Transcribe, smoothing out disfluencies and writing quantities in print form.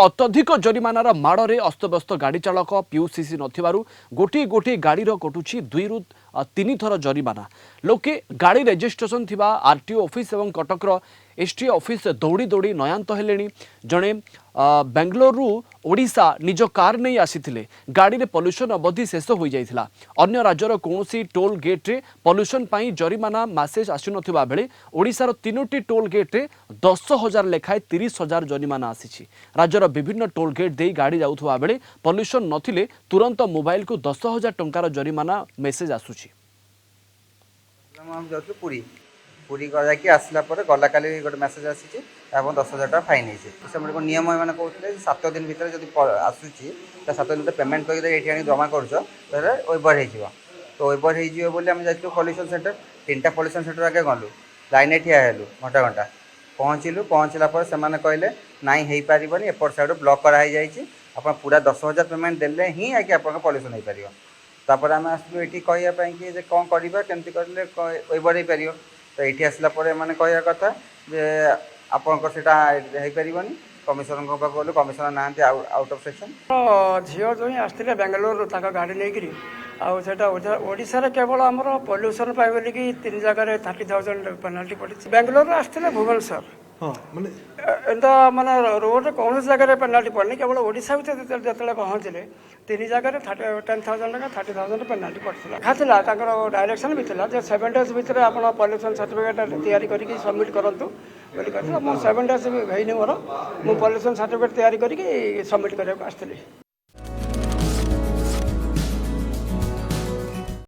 अत्यधिक जरिमानार माड़े अस्तव्यस्त गाड़ी चालक पीयूसीसी नथिबारु गोटी गोटी गाड़ी कटुची 2 रु 3 थर जरिमाना। लोके गाड़ी रेजिस्ट्रेशन थिबा आरटीओ ऑफिस एवं कटकर एसटी ऑफिस दौड़ी दौड़ी नयांत हेले। जड़े बेंगलोरु ओडिशा निज कार नहीं आसीथिले। गाड़ी रे पॉल्यूशन अवधि शेष हो जाइथिला। अन्य राज्यर कौनसी टोल गेट रे पॉल्यूशन पाई जरिमाना मैसेज आसुनथिबा बेले ओडिशार 3टी टोल गेट रे 10,000 लेखाए 30,000 जरिमाना आसीछि। राज्यर विभिन्न टोल गेट दे गाड़ी जाउथबा बेले पॉल्यूशन नथिले तुरंत मोबाइल को 10,000 टंकार जरिमाना मैसेज आसुछि। पुरी पुरी जाकि आसला गला काली गोटे मेसेज आसी 10,000 टका फाइन हो नियम मैंने कहते 7 दिन भितर जब आसूसी 7 दिन पेमेंट करके जमा कर ओवर हो तो ओवर हो जाइए पॉल्यूशन सेंटर 3टा पॉल्यूशन सेंटर आगे गलु लाइन ठिया हेलु घंटा घंटा पहुँचलु पहुँचला से कहले नाई हो पारबनी एपट साइड ब्लॉक कराई आप पूरा 10,000 पेमेंट देले ही आगे आप पॉल्यूशन हो पार। तापर आम आसलु ये कहवाई कि कौन करवा केमती करें ओवर हो पार तो ये आसला मैंने कहवा कथा जे आपंकर सेटा हो पारबनी कमिशनर गलु कमिशनर ना आउट ऑफ सेक्शन झील जो आसते बेंगलोर गाड़ी लेकिन आशार केवल आम पॉल्यूशन पाई बोल 3 जगह 30,000 पेनाल्टी पड़ी। बेंगलोर आसते भुवनेश्वर माने रोड कौन जगह पेनाल्टी पड़नी केवल ओडिशा भर जो पहुँचले 3 जगह 10,000 टका 30,000 पेनाल्टी पड़ता खाला डायरेक्शन भी था 7 डेज भितर आप पॉल्यूशन सर्टिफिकेट तैयारी करके सबमिट करूँ बोली 7 डेज भी मोर पॉल्यूशन सर्टिफिकेट तैयारी करके सबमिट करने आसती।